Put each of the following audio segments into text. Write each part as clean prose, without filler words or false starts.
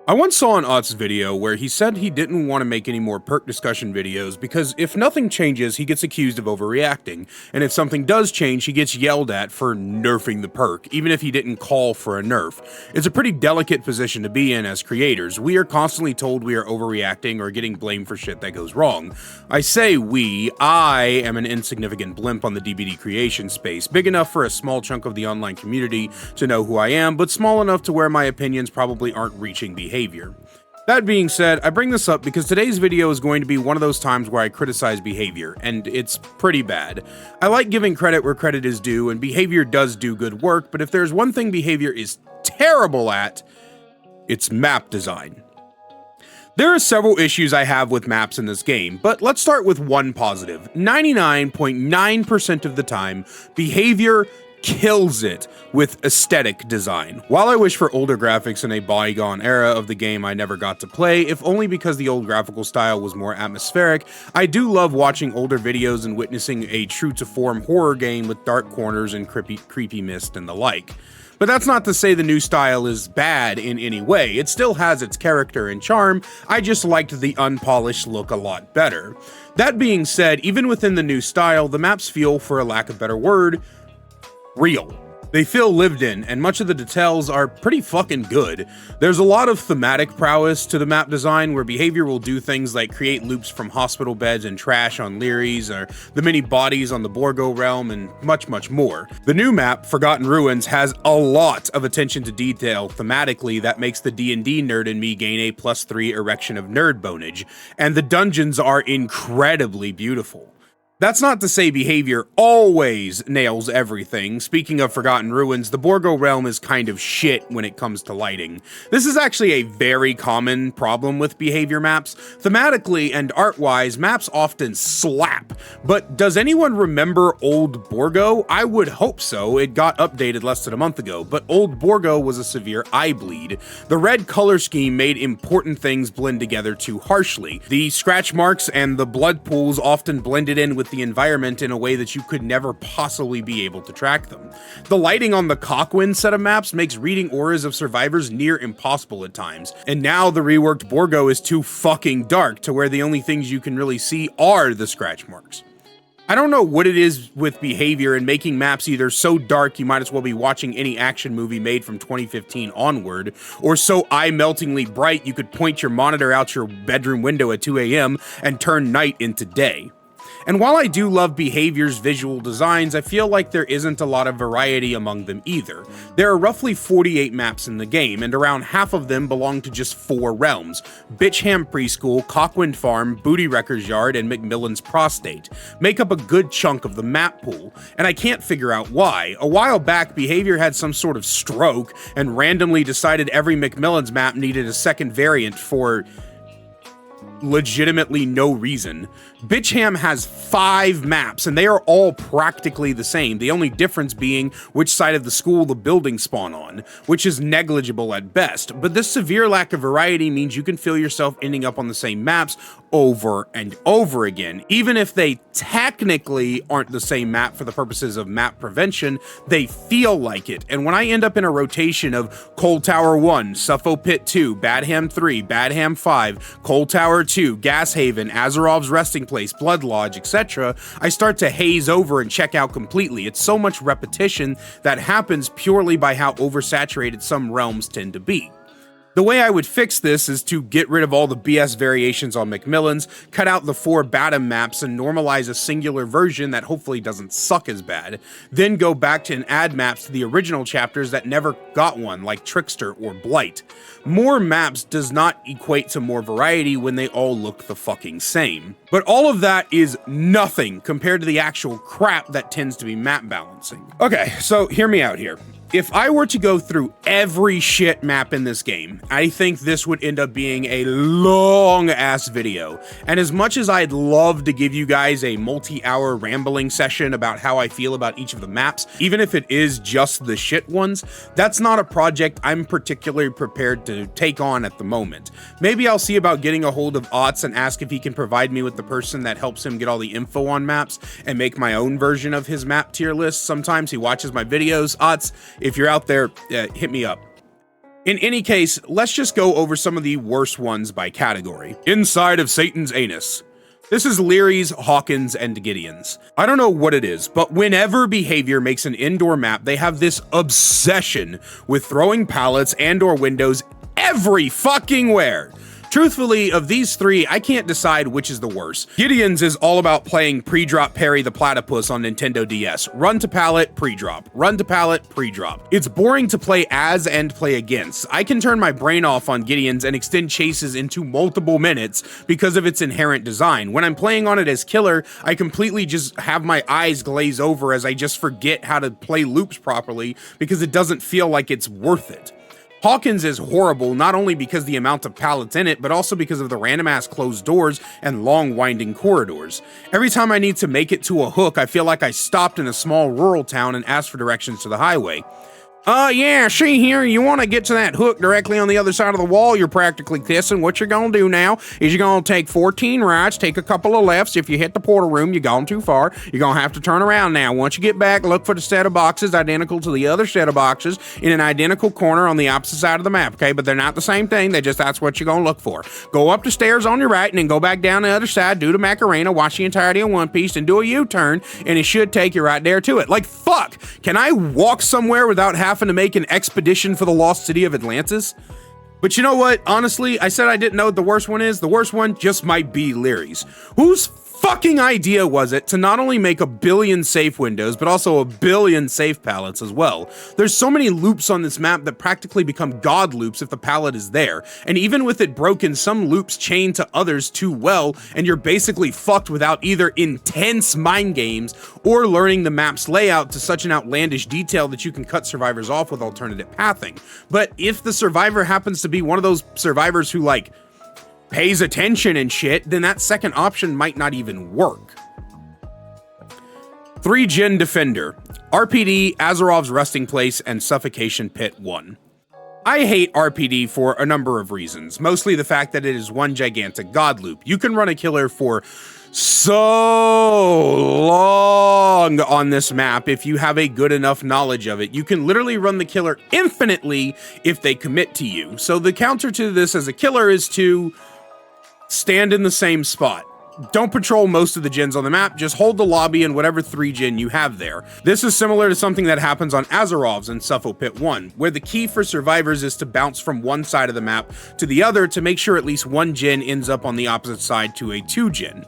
I once saw an Ott's video where he said he didn't want to make any more perk discussion videos because if nothing changes, he gets accused of overreacting, and if something does change, he gets yelled at for nerfing the perk, even if he didn't call for a nerf. It's a pretty delicate position to be in as creators. We are constantly told we are overreacting or getting blamed for shit that goes wrong. I say we, I am an insignificant blimp on the DBD creation space, big enough for a small chunk of the online community to know who I am, but small enough to where my opinions probably aren't reaching behavior. That being said, I bring this up because today's video is going to be one of those times where I criticize behavior, and it's pretty bad. I like giving credit where credit is due, and behavior does do good work, but if there's one thing behavior is terrible at, it's map design. There are several issues I have with maps in this game, but let's start with one positive. 99.9% of the time, behavior kills it with aesthetic design. While I wish for older graphics in a bygone era of the game I never got to play, if only because the old graphical style was more atmospheric, I do love watching older videos and witnessing a true-to-form horror game with dark corners and creepy mist and the like. But that's not to say the new style is bad in any way. It still has its character and charm. I just liked the unpolished look a lot better. That being said, even within the new style, the maps feel, for a lack of a better word, real. They feel lived in, and much of the details are pretty fucking good. There's a lot of thematic prowess to the map design, where behavior will do things like create loops from hospital beds and trash on Lyres, or the many bodies on the Borgo realm, and much more. The new map, Forgotten Ruins, has a lot of attention to detail thematically that makes the D&D nerd in me gain a +3 erection of nerd bonage, and the dungeons are incredibly beautiful. That's not to say behavior always nails everything. Speaking of Forgotten Ruins, the Borgo realm is kind of shit when it comes to lighting. This is actually a very common problem with behavior maps. Thematically and art-wise, maps often slap. But does anyone remember Old Borgo? I would hope so. It got updated less than a month ago, but Old Borgo was a severe eye bleed. The red color scheme made important things blend together too harshly. The scratch marks and the blood pools often blended in with the environment in a way that you could never possibly be able to track them. The lighting on the Cockwind set of maps makes reading auras of survivors near impossible at times, and now the reworked Borgo is too fucking dark to where the only things you can really see are the scratch marks. I don't know what it is with behavior and making maps either so dark you might as well be watching any action movie made from 2015 onward, or so eye-meltingly bright you could point your monitor out your bedroom window at 2 AM and turn night into day. And while I do love behavior's visual designs, I feel like there isn't a lot of variety among them either. There are roughly 48 maps in the game, and around half of them belong to just 4 realms: Bitchham Preschool, Cockwind Farm, Booty Wrecker's Yard, and McMillan's Prostate make up a good chunk of the map pool, and I can't figure out why. A while back, behavior had some sort of stroke and randomly decided every McMillan's map needed a second variant for legitimately no reason. Bitchham has 5 maps, and they are all practically the same, the only difference being which side of the school the buildings spawn on, which is negligible at best. But this severe lack of variety means you can feel yourself ending up on the same maps over and over again. Even if they technically aren't the same map for the purposes of map prevention, they feel like it. And when I end up in a rotation of Cold Tower 1, Suffo Pit 2, Badham 3, Badham 5, Cold Tower 2, Gas Haven, Azerov's Resting Place, Blood Lodge, etc., I start to haze over and check out completely. It's so much repetition that happens purely by how oversaturated some realms tend to be. The way I would fix this is to get rid of all the BS variations on McMillan's, cut out the 4 Badham maps, and normalize a singular version that hopefully doesn't suck as bad. Then go back to and add maps to the original chapters that never got one, like Trickster or Blight. More maps does not equate to more variety when they all look the fucking same. But all of that is nothing compared to the actual crap that tends to be map balancing. Okay, so hear me out here. If I were to go through every shit map in this game, I think this would end up being a long-ass video. And as much as I'd love to give you guys a multi-hour rambling session about how I feel about each of the maps, even if it is just the shit ones, that's not a project I'm particularly prepared to take on at the moment. Maybe I'll see about getting a hold of Otts and ask if he can provide me with the person that helps him get all the info on maps and make my own version of his map tier list. Sometimes he watches my videos. Otts, if you're out there, hit me up. In any case, let's just go over some of the worst ones by category. Inside of Satan's Anus. This is Leery's, Hawkins, and Gideon's. I don't know what it is, but whenever Behavior makes an indoor map, they have this obsession with throwing pallets and/or windows every fucking where. Truthfully, of these three, I can't decide which is the worst. Gideon's is all about playing pre-drop Perry the Platypus on Nintendo DS. Run to pallet, pre-drop. Run to pallet, pre-drop. It's boring to play as and play against. I can turn my brain off on Gideon's and extend chases into multiple minutes because of its inherent design. When I'm playing on it as Killer, I completely just have my eyes glaze over as I just forget how to play loops properly because it doesn't feel like it's worth it. Hawkins is horrible not only because the amount of pallets in it, but also because of the random ass closed doors and long winding corridors. Every time I need to make it to a hook, I feel like I stopped in a small rural town and asked for directions to the highway. Yeah, see here, you want to get to that hook directly on the other side of the wall you're practically kissing. What you're going to do now is you're going to take 14 rights, take a couple of lefts. If you hit the portal room, you're gone too far. You're going to have to turn around now. Once you get back, look for the set of boxes identical to the other set of boxes in an identical corner on the opposite side of the map, okay? But they're not the same thing. That's what you're going to look for. Go up the stairs on your right and then go back down the other side, do the Macarena, watch the entirety of One Piece, and do a U-turn, and it should take you right there to it. Like, fuck! Can I walk somewhere without having to make an expedition for the lost city of Atlantis? But you know what? Honestly, I said I didn't know what the worst one is. The worst one just might be Leery's. Whose fucking idea was it to not only make a billion safe windows, but also a billion safe pallets as well? There's so many loops on this map that practically become god loops if the pallet is there. And even with it broken, some loops chain to others too well, and you're basically fucked without either intense mind games or learning the map's layout to such an outlandish detail that you can cut survivors off with alternative pathing. But if the survivor happens to be one of those survivors who, like, pays attention and shit, then that second option might not even work. 3 Gen Defender, RPD, Azarov's Resting Place, and Suffocation Pit 1. I hate RPD for a number of reasons, mostly the fact that it is one gigantic god loop. You can run a killer for so long on this map if you have a good enough knowledge of it. You can literally run the killer infinitely if they commit to you. So the counter to this as a killer is to stand in the same spot. Don't patrol most of the gens on the map, just hold the lobby and whatever 3 gen you have there. This is similar to something that happens on Azarov's in Suffo Pit 1, where the key for survivors is to bounce from one side of the map to the other to make sure at least one gen ends up on the opposite side to a 2 gen.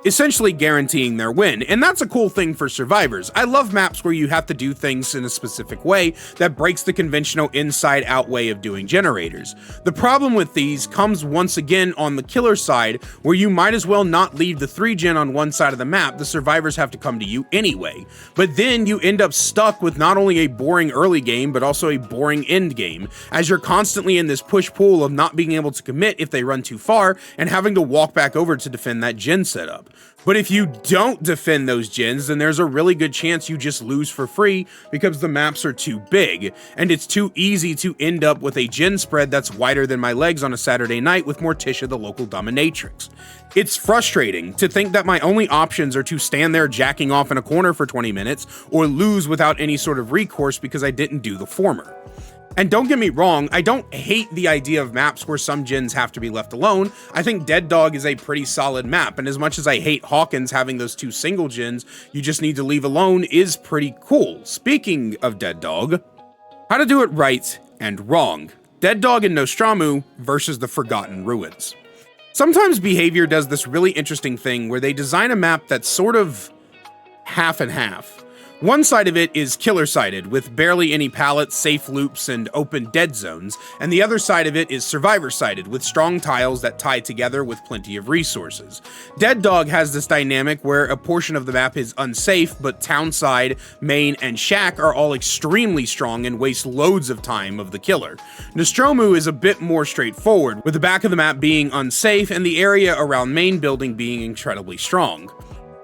Essentially guaranteeing their win, and that's a cool thing for survivors. I love maps where you have to do things in a specific way that breaks the conventional inside-out way of doing generators. The problem with these comes once again on the killer side, where you might as well not leave the 3 gen on one side of the map. The survivors have to come to you anyway. But then you end up stuck with not only a boring early game, but also a boring end game, as you're constantly in this push-pull of not being able to commit if they run too far, and having to walk back over to defend that gen setup. But if you don't defend those gens, then there's a really good chance you just lose for free because the maps are too big, and it's too easy to end up with a gen spread that's wider than my legs on a Saturday night with Morticia, the local dominatrix. It's frustrating to think that my only options are to stand there jacking off in a corner for 20 minutes or lose without any sort of recourse because I didn't do the former. And don't get me wrong, I don't hate the idea of maps where some gens have to be left alone. I think Dead Dog is a pretty solid map, and as much as I hate Hawkins having those 2 single gens you just need to leave alone is pretty cool. Speaking of Dead Dog, how to do it right and wrong. Dead Dog and Nostramu versus the Forgotten Ruins. Sometimes Behavior does this really interesting thing where they design a map that's sort of half and half. One side of it is killer-sided, with barely any pallets, safe loops, and open dead zones, and the other side of it is survivor-sided, with strong tiles that tie together with plenty of resources. Dead Dog has this dynamic where a portion of the map is unsafe, but townside, main, and shack are all extremely strong and waste loads of time of the killer. Nostromo is a bit more straightforward, with the back of the map being unsafe and the area around main building being incredibly strong.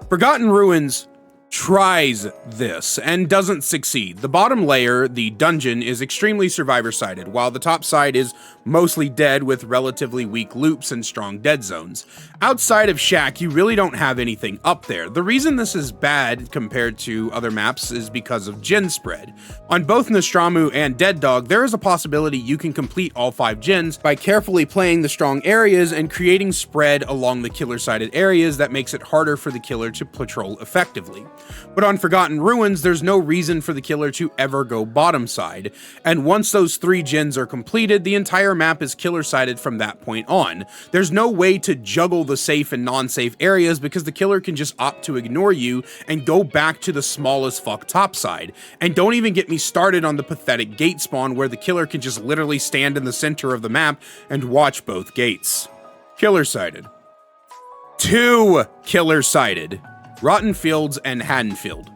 Forgotten Ruins tries this and doesn't succeed. The bottom layer, the dungeon, is extremely survivor-sided, while the top side is mostly dead with relatively weak loops and strong dead zones. Outside of Shack, you really don't have anything up there. The reason this is bad compared to other maps is because of gen spread. On both Nostromo and Dead Dog, there is a possibility you can complete all 5 gens by carefully playing the strong areas and creating spread along the killer-sided areas that makes it harder for the killer to patrol effectively. But on Forgotten Ruins, there's no reason for the killer to ever go bottom side, and once those 3 gens are completed, the entire map is killer-sided from that point on. There's no way to juggle the safe and non-safe areas because the killer can just opt to ignore you and go back to the smallest fuck topside. And don't even get me started on the pathetic gate spawn where the killer can just literally stand in the center of the map and watch both gates. Killer-sided. 2 killer-sided. Rotten Fields and Haddonfield.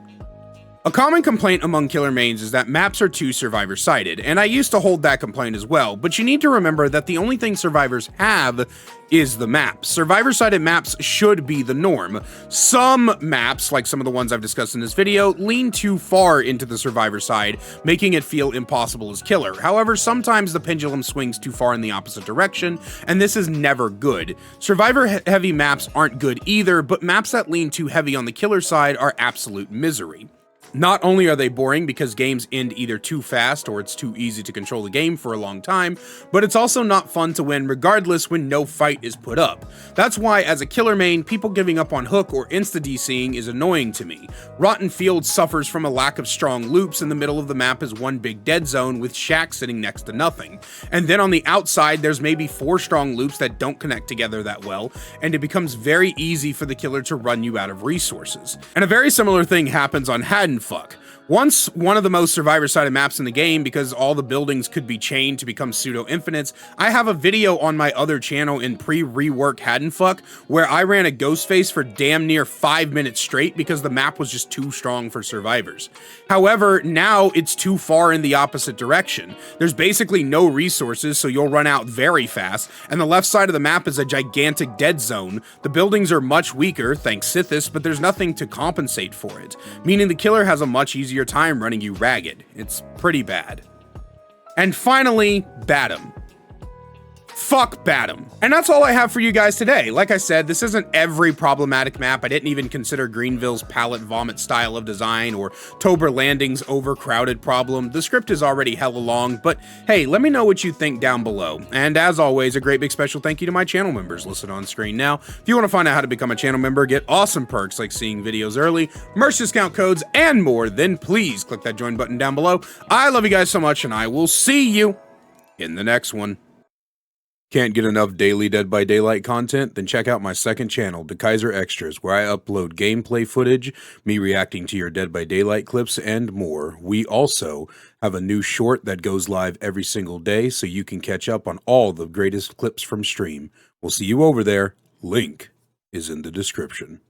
A common complaint among killer mains is that maps are too survivor-sided, and I used to hold that complaint as well, but you need to remember that the only thing survivors have is the map. Survivor-sided maps should be the norm. Some maps, like some of the ones I've discussed in this video, lean too far into the survivor side, making it feel impossible as killer. However, sometimes the pendulum swings too far in the opposite direction, and this is never good. Survivor-heavy maps aren't good either, but maps that lean too heavy on the killer side are absolute misery. Not only are they boring because games end either too fast or it's too easy to control the game for a long time, but it's also not fun to win regardless when no fight is put up. That's why as a killer main, people giving up on hook or insta-DCing is annoying to me. Rotten Fields suffers from a lack of strong loops. In the middle of the map is one big dead zone with Shack sitting next to nothing. And then on the outside there's maybe 4 strong loops that don't connect together that well, and it becomes very easy for the killer to run you out of resources. And a very similar thing happens on Haddonfuck. Once one of the most survivor-sided maps in the game because all the buildings could be chained to become pseudo-infinites, I have a video on my other channel in pre-rework Haddonfuck where I ran a ghost face for damn near 5 minutes straight because the map was just too strong for survivors. However, now it's too far in the opposite direction. There's basically no resources, so you'll run out very fast, and the left side of the map is a gigantic dead zone. The buildings are much weaker, thanks Sithis, but there's nothing to compensate for it, meaning the killer has a much easier time running you ragged. It's pretty bad. And finally, Badham. Fuck Badham. And that's all I have for you guys today. Like I said, this isn't every problematic map. I didn't even consider Greenville's pallet vomit style of design or Tober Landing's overcrowded problem. The script is already hella long, but hey, let me know what you think down below. And as always, a great big special thank you to my channel members listed on screen now. If you want to find out how to become a channel member, get awesome perks like seeing videos early, merch discount codes, and more, then please click that join button down below. I love you guys so much, and I will see you in the next one. Can't get enough daily Dead by Daylight content? Then check out my second channel, DeKaiser Extras, where I upload gameplay footage, me reacting to your Dead by Daylight clips, and more. We also have a new short that goes live every single day, so you can catch up on all the greatest clips from stream. We'll see you over there. Link is in the description.